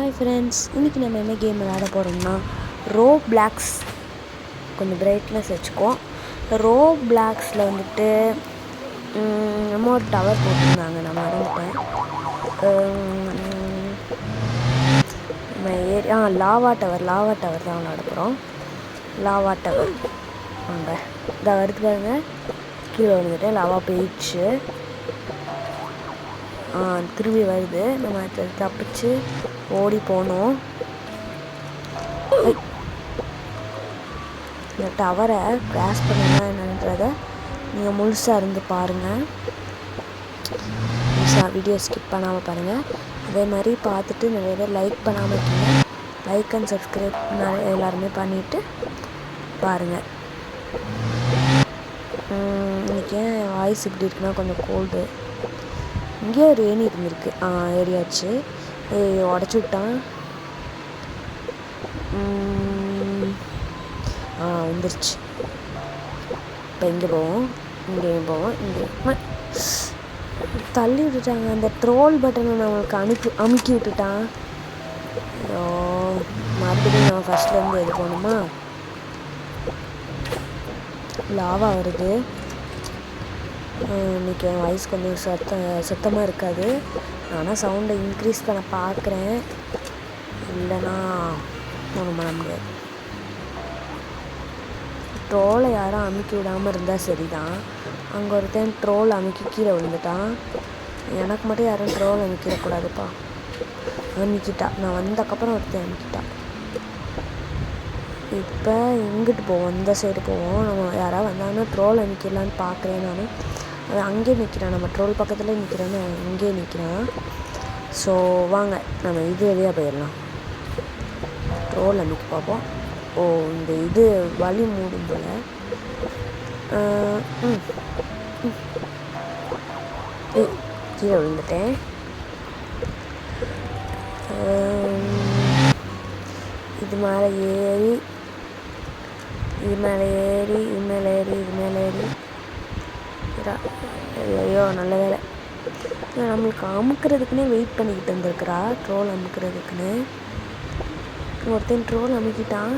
Hi friends, இன்றைக்கி நம்ம என்ன கேம் விளையாட போகிறோம்னா ரோப்ளாக்ஸ். கொஞ்சம் பிரைட்னஸ் வச்சுக்குவோம். ரோப்ளாக்ஸில் வந்துட்டு நம்ம ஒரு டவர் போட்டிருந்தாங்க, நான் மறந்துட்டேன். நம்ம லாவா டவர் தான் விளையாட போகிறோம். லாவா டவர் வாங்க, இதை வருது பாருங்க. கீழே வந்துட்டு லாவா போயிடுச்சு. திரும்பி வருது. நம்ம தப்பிச்சு ஓடி போனோம். இந்த டவரை கிராஸ் பண்ணுங்க என்னன்றத நீங்கள் முழுசாக இருந்து பாருங்கள். முழுசாக வீடியோ ஸ்கிப் பண்ணாமல் பாருங்கள். அதே மாதிரி பார்த்துட்டு நிறைய பேர் லைக் பண்ணாமல் இருக்கீங்க. லைக் அண்ட் சப்ஸ்கிரைப் எல்லாருமே பண்ணிவிட்டு பாருங்கள். இன்றைக்கி என் வாய்ஸ் இப்படி இருக்குன்னா கொஞ்சம் கோல்டு. இங்கேயே ஒரு ஏணி இருந்திருக்கு, ஏறியாச்சு. உடச்சி விட்டான். வந்துருச்சு. இப்போ இங்கே போவோம், இங்கேயும் போவோம். இங்கே தள்ளி விட்டுட்டாங்க. அந்த ட்ரோல் பட்டனை நம்மளுக்கு அமுக்கி விட்டுட்டான். மறுபடியும் நான் ஃபஸ்ட்லேருந்து எது போகணுமா? லாவா வருது. இன்றைக்கி என் வாய்ஸ் கொஞ்சம் சத்தமாக இருக்காது. ஆனால் சவுண்டை இன்க்ரீஸ் பண்ண பார்க்குறேன், இல்லைன்னா ஒன்றும் பண்ண முடியாது. ட்ரோலை யாரும் அமுக்கி விடாமல் இருந்தால் சரிதான். அங்கே ஒருத்தன் ட்ரோல் அமுக்கி கீழே விழுந்துட்டான். எனக்கு மட்டும் யாரும் ட்ரோல் அமுக்கிடக்கூடாதுப்பா. அமுக்கிட்டா. நான் வந்தக்கப்புறம் ஒருத்தன் அமுக்கிட்டான். இப்போ எங்கிட்டு போவோம்? இந்த சைடு போவோம். நம்ம யாராவது வந்தாங்கன்னா ட்ரோல் அமுக்கிடலான்னு பார்க்குறேன். நான் அது அங்கேயே நிற்கிறான். நம்ம ட்ரோல் பக்கத்தில் நிற்கிறான்னு அங்கேயே நிற்கிறான். ஸோ வாங்க நம்ம இது வழியாக போயிடலாம். ட்ரோல் அமுக்கி பார்ப்போம். இந்த இது வழி மூடும் போல். கீழே விழுந்துட்டேன். இது மேலே ஏறி ஐயோ நல்ல வேலை. நம்மளுக்கு அமுக்கிறதுக்குன்னே வெயிட் பண்ணிக்கிட்டு இருந்திருக்கிறா, ட்ரோல் அமுக்கிறதுக்குன்னு. ஒருத்தன் ட்ரோல் அமுக்கிட்டான்.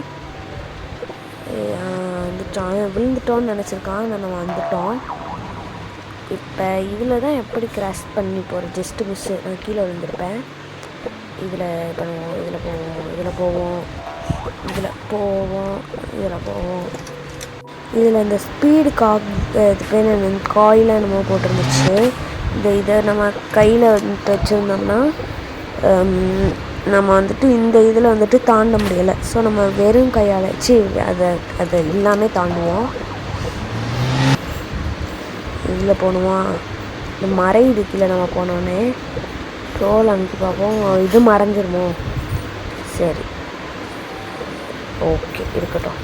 விழுந்துட்டோன்னு நினச்சிருக்கான். நம்ம வந்துட்டோம். இப்போ இதில் தான் எப்படி கிராஸ் பண்ணி போகிறேன். Just miss. நான் கீழே விழுந்திருப்பேன். இதில் போவோம். இதில் இந்த ஸ்பீடு காயில் நம்ம போட்டிருந்துச்சு. இதை நம்ம கையில் வந்துட்டு வச்சுருந்தோம்னா நம்ம வந்துட்டு இந்த இதில் வந்துட்டு தாண்ட முடியலை. ஸோ நம்ம வெறும் கையால் வச்சு அதை எல்லாமே தாண்டுவோம். இதில் போகணுமா? இந்த மறையுது கீழே. நம்ம போனோடனே ட்ரோல் அனுப்பி பார்ப்போம். இது மறைஞ்சிருமோ? சரி, ஓகே, இருக்கட்டும்.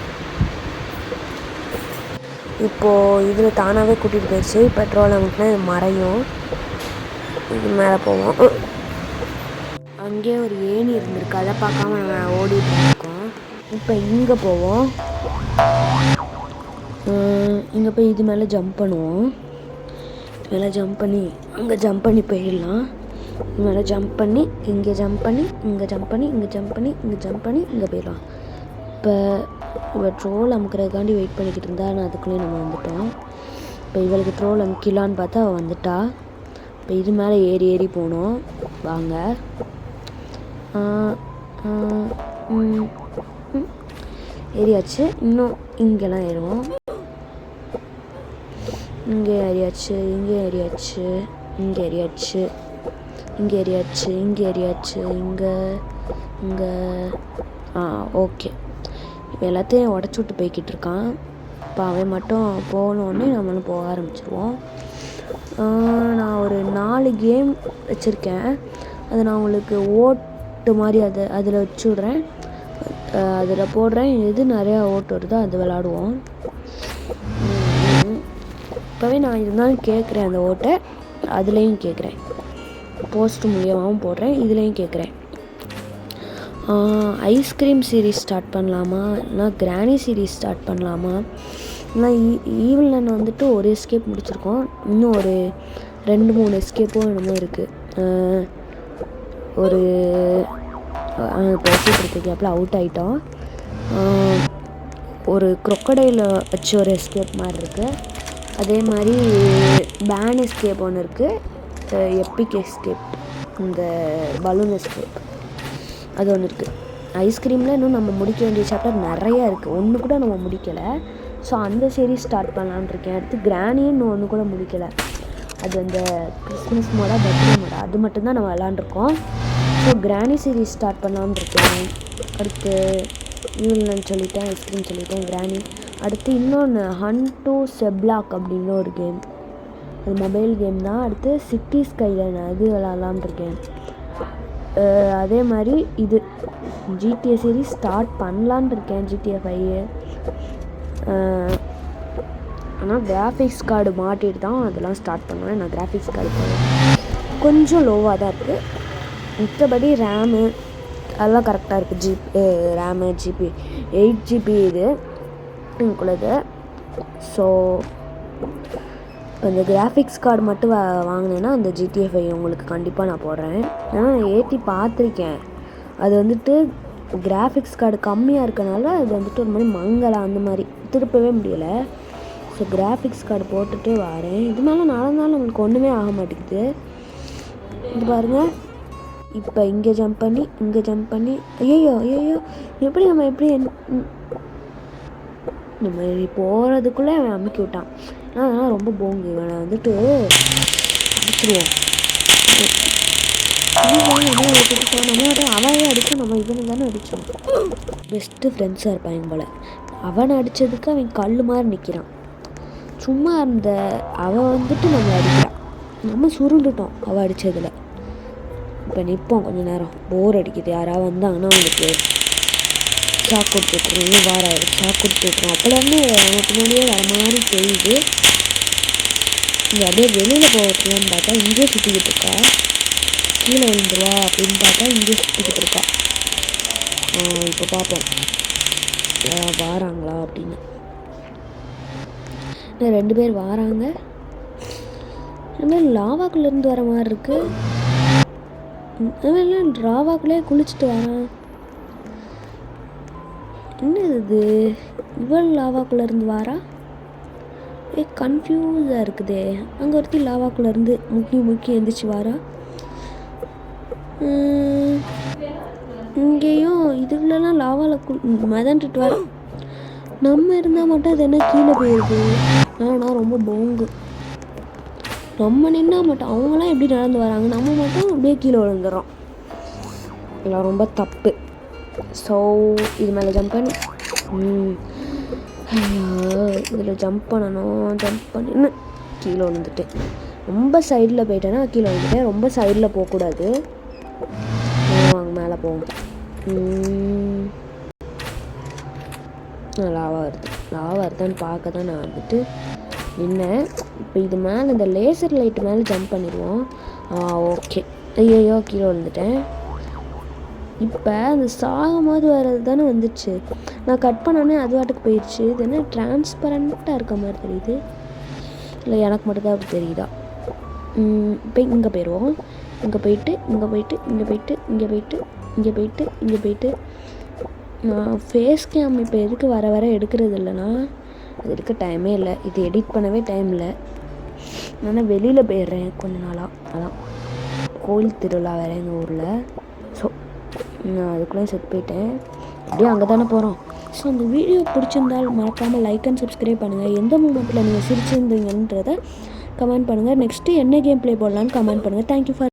இப்போது இதில் தானாகவே கூட்டிகிட்டு போயிடுச்சு. இப்போ ட்ரோல் அனுப்பினா இது மறையும். இது மேலே போவோம். அங்கேயே ஒரு ஏணி இருந்திருக்கு, அதை பார்க்காம நம்ம ஓடிட்டு இருக்கோம். இப்போ இங்கே போவோம். இங்கே போய் இது மேலே ஜம்ப் பண்ணுவோம். மேலே ஜம்ப் பண்ணி அங்கே ஜம்ப் பண்ணி போயிடலாம். இது மேலே ஜம்ப் பண்ணி இங்கே ஜம்ப் பண்ணி இங்கே ஜம்ப் பண்ணி இங்கே ஜம்ப் பண்ணி இங்கே ஜம்ப் பண்ணி இங்கே போயிடலாம். இப்போ ட்ரோல் அமுக்கிறதுக்காண்டி வெயிட் பண்ணிக்கிட்டு இருந்தா, நான் அதுக்குள்ளேயே நம்ம வந்துட்டோம். இப்போ இவளுக்கு ட்ரோல் அமுக்கிலான்னு பார்த்தா அவள் வந்துட்டா. இப்போ இது மேலே ஏறி போகணும். வாங்க. ஏறியாச்சு. இன்னும் இங்கெல்லாம் ஏறுவோம். இங்கே ஏறியாச்சு. இங்கே ஓகே. இப்போ எல்லாத்தையும் உடச்சி விட்டு போய்கிட்டு இருக்கான். இப்போ அவன் மட்டும் போனோடனே நம்மளும் போக ஆரம்பிச்சிருவோம். நான் ஒரு 4 கேம் வச்சுருக்கேன். அதை நான் உங்களுக்கு ஓட்டு மாதிரி அதில் வச்சு விட்றேன். அதில் போடுறேன். எது நிறையா ஓட்டு வருதோ அது விளாடுவோம். இப்போவே நான் இருந்தாலும் கேட்குறேன். அந்த ஓட்டை அதுலேயும் கேட்குறேன். போஸ்ட் மூலியமாகவும் போடுறேன், இதுலேயும் கேட்குறேன். ஐஸ்கிரீம் சீரீஸ் ஸ்டார்ட் பண்ணலாமா, இல்லைனா கிராணி சீரீஸ் ஸ்டார்ட் பண்ணலாமா? இல்லைனா ஈவினில் வந்துட்டு ஒரு எஸ்கேப் முடிச்சிருக்கோம். இன்னும் ஒரு 2-3 எஸ்கேப்பும் என்னமோ இருக்குது. ஒரு பேசிகிட்டு இருக்க கேப்பில் அவுட் ஆகிட்டோம். ஒரு க்ரொக்கடையில் வச்சு ஒரு எஸ்கேப் மாதிரி இருக்குது. அதே மாதிரி பேன் எஸ்கேப் ஒன்று இருக்குது, எப்பிக் எஸ்கேப், இந்த பலூன் எஸ்கேப் அது ஒன்று இருக்குது. ஐஸ்கிரீமில் இன்னும் நம்ம முடிக்க வேண்டிய சாப்டர் நிறையா இருக்குது, ஒன்று கூட நம்ம முடிக்கலை. ஸோ அந்த சீரீஸ் ஸ்டார்ட் பண்ணலான்னு இருக்கேன். அடுத்து கிராணியும் இன்னும் ஒன்று கூட முடிக்கலை. அது அந்த கிறிஸ்மஸ் மோடா பர்த்டே மோடா அது மட்டும்தான் நம்ம விளாண்டுருக்கோம். ஸோ கிராணி சீரீஸ் ஸ்டார்ட் பண்ணலான்னு இருக்கேன். அடுத்து ஈவில்னு சொல்லிட்டேன், ஐஸ்கிரீம் சொல்லிட்டேன், கிராணி. அடுத்து இன்னொன்று ஹண்ட் டு செப்லாக் அப்படின்னு ஒரு கேம், அது மொபைல் கேம் தான். அடுத்து சிட்டி ஸ்கைலைன் அது விளாட்லான் இருக்கேன். அதே மாதிரி இது ஜிடிஏ சீரீஸ் ஸ்டார்ட் பண்ணலான் இருக்கேன், ஜிடிஏ 5. ஆனால் கிராஃபிக்ஸ் கார்டு மாட்டிட்டு தான் அதெல்லாம் ஸ்டார்ட் பண்ணுவேன். நான் கிராஃபிக்ஸ் கார்டு கொஞ்சம் லோவாக தான் இருக்குது, மற்றபடி ரேமு அதெல்லாம் கரெக்டாக இருக்குது. ரேமு ஜிபி 8 GB இது எனக்குள்ளது. ஸோ இந்த கிராஃபிக்ஸ் கார்டு மட்டும் வாங்கினேன்னா அந்த ஜிடிஏ 5 உங்களுக்கு கண்டிப்பாக நான் போடுறேன். ஏன்னா ஏற்றி பார்த்துருக்கேன், அது வந்துட்டு கிராஃபிக்ஸ் கார்டு கம்மியாக இருக்கனால அது வந்துட்டு ஒரு மாதிரி மங்கலாம், அந்த மாதிரி திருப்பவே முடியலை. ஸோ கிராஃபிக்ஸ் கார்டு போட்டுகிட்டே வரேன். இது மேலே நடந்தாலும் நம்மளுக்கு ஒன்றுமே ஆக மாட்டேங்குது. இது பாருங்கள், இப்போ இங்கே ஜம்ப் பண்ணி இங்கே ஜம்ப் பண்ணி ஐயோ எப்படி நம்ம போகிறதுக்குள்ளே அவன் அமுக்கி விட்டான். அதனால் ரொம்ப போங்கு, இவனை வந்துட்டு அடிச்சிடுவோம். அவனே அடித்தோம், நம்ம இவனை தானே அடித்தோம். பெஸ்ட்டு ஃப்ரெண்ட்ஸாக இருப்பாங்க போல். அவனை அடித்ததுக்கு அவன் கல் மாதிரி நிற்கிறான். சும்மா அந்த அவன் வந்துட்டு நம்ம அடிக்கிறான், நம்ம சுருண்டுட்டோம் அவள் அடித்ததில். இப்போ நிற்போம் கொஞ்சம் நேரம், போர் அடிக்குது. யாராவது வந்தாங்கன்னா அவங்களுக்கு ஷாக் கொடுத்துட்ருக்கோம், வாராயிரம் ஷாக் கொடுத்துட்ருக்கோம். அப்போலேருந்து நம்ம பின்னாடியே வர மாதிரி தெரியுது. இங்கே அப்படியே வெளியில் போகலான்னு பார்த்தா இங்கேயே சுற்றிக்கிட்டு இருக்கா, கீழே விழுந்துருவா அப்படின்னு பார்த்தா இங்கேயே சுற்றிக்கிட்டு இருக்கா. இப்போ பார்ப்போம் வாராங்களா அப்படின்னு. 2 பேர் வாராங்க, ஆனால் லாவாக்குள்ளேருந்து வர மாதிரி இருக்குது. அவன் லாவாக்குள்ளே குளிச்சுட்டு வரான். என்னது இது, இவள் லாவாக்குள்ளேருந்து வாரா? கன்ஃபியூஸாக இருக்குதே. அங்கே ஒருத்தி லாவாக்குள்ளேருந்து முக்கி எழுந்திரிச்சு வாரா. இங்கேயும் இதுக்குள்ளெல்லாம் லாவாவில் மதன்ட்டு வர. நம்ம இருந்தால் மட்டும் அது என்ன கீழே போயிடுது. ஆனால் ரொம்ப போங்கு, நம்ம நின்னா மட்டும் அவங்களாம் எப்படி நடந்து வராங்க, நம்ம மட்டும் அப்படியே கீழே விழுந்துடுறோம். இதெல்லாம் ரொம்ப தப்பு. ஸோ இது மேலே ஜம்ப் பண்ணி இதில் ஜம்ப் பண்ணி கீழே விழுந்துட்டேன். ரொம்ப சைடில் போயிட்டேன்னா கீழே விழுந்துட்டேன். ரொம்ப சைடில் போகக்கூடாது, வாங்க மேலே போவோம். லாவா வருதான்னு பார்க்க தான் நான் வந்துட்டு நின்னேன். இப்போ இது மேலே இந்த லேசர் லைட்டு மேலே ஜம்ப் பண்ணிடுவோம். ஓகே, ஐயோ கீழே விழுந்துட்டேன். இப்போ அந்த சாகும்போது வர்றது தானே வந்துடுச்சு, நான் கட் பண்ணோன்னே அது வாட்டுக்கு போயிடுச்சு. இது என்ன டிரான்ஸ்பரண்ட்டாக இருக்க மாதிரி தெரியுது, இல்லை எனக்கு மட்டும்தான் அப்படி தெரியுதா? இப்போ இங்கே போயிடுவோம். இங்கே போயிட்டு நான் ஃபேஸ் கேம் இப்போ எதுக்கு வர எடுக்கிறது இல்லைன்னா அது எடுக்க டைமே இல்லை, இது எடிட் பண்ணவே டைம் இல்லை. நான் வெளியில் போயிடுறேன் கொஞ்ச நாளாக. அதான் கோயில் திருவிழா வேறு எங்கள் ஊரில். ஸோ நான் அதுக்குள்ளே செட் போயிட்டேன். அப்படியே அங்கே தானே போகிறோம். ஸோ அந்த வீடியோ பிடிச்சிருந்தால் மறக்காமல் லைக் அண்ட் சப்ஸ்கிரைப் பண்ணுங்கள். எந்த மூமெண்ட்டில் நீங்கள் சிரிச்சிருந்தீங்கன்றதை கமெண்ட் பண்ணுங்கள். நெக்ஸ்ட்டு என்ன கேம் ப்ளே போடலான்னு கமெண்ட் பண்ணுங்கள். Thank you for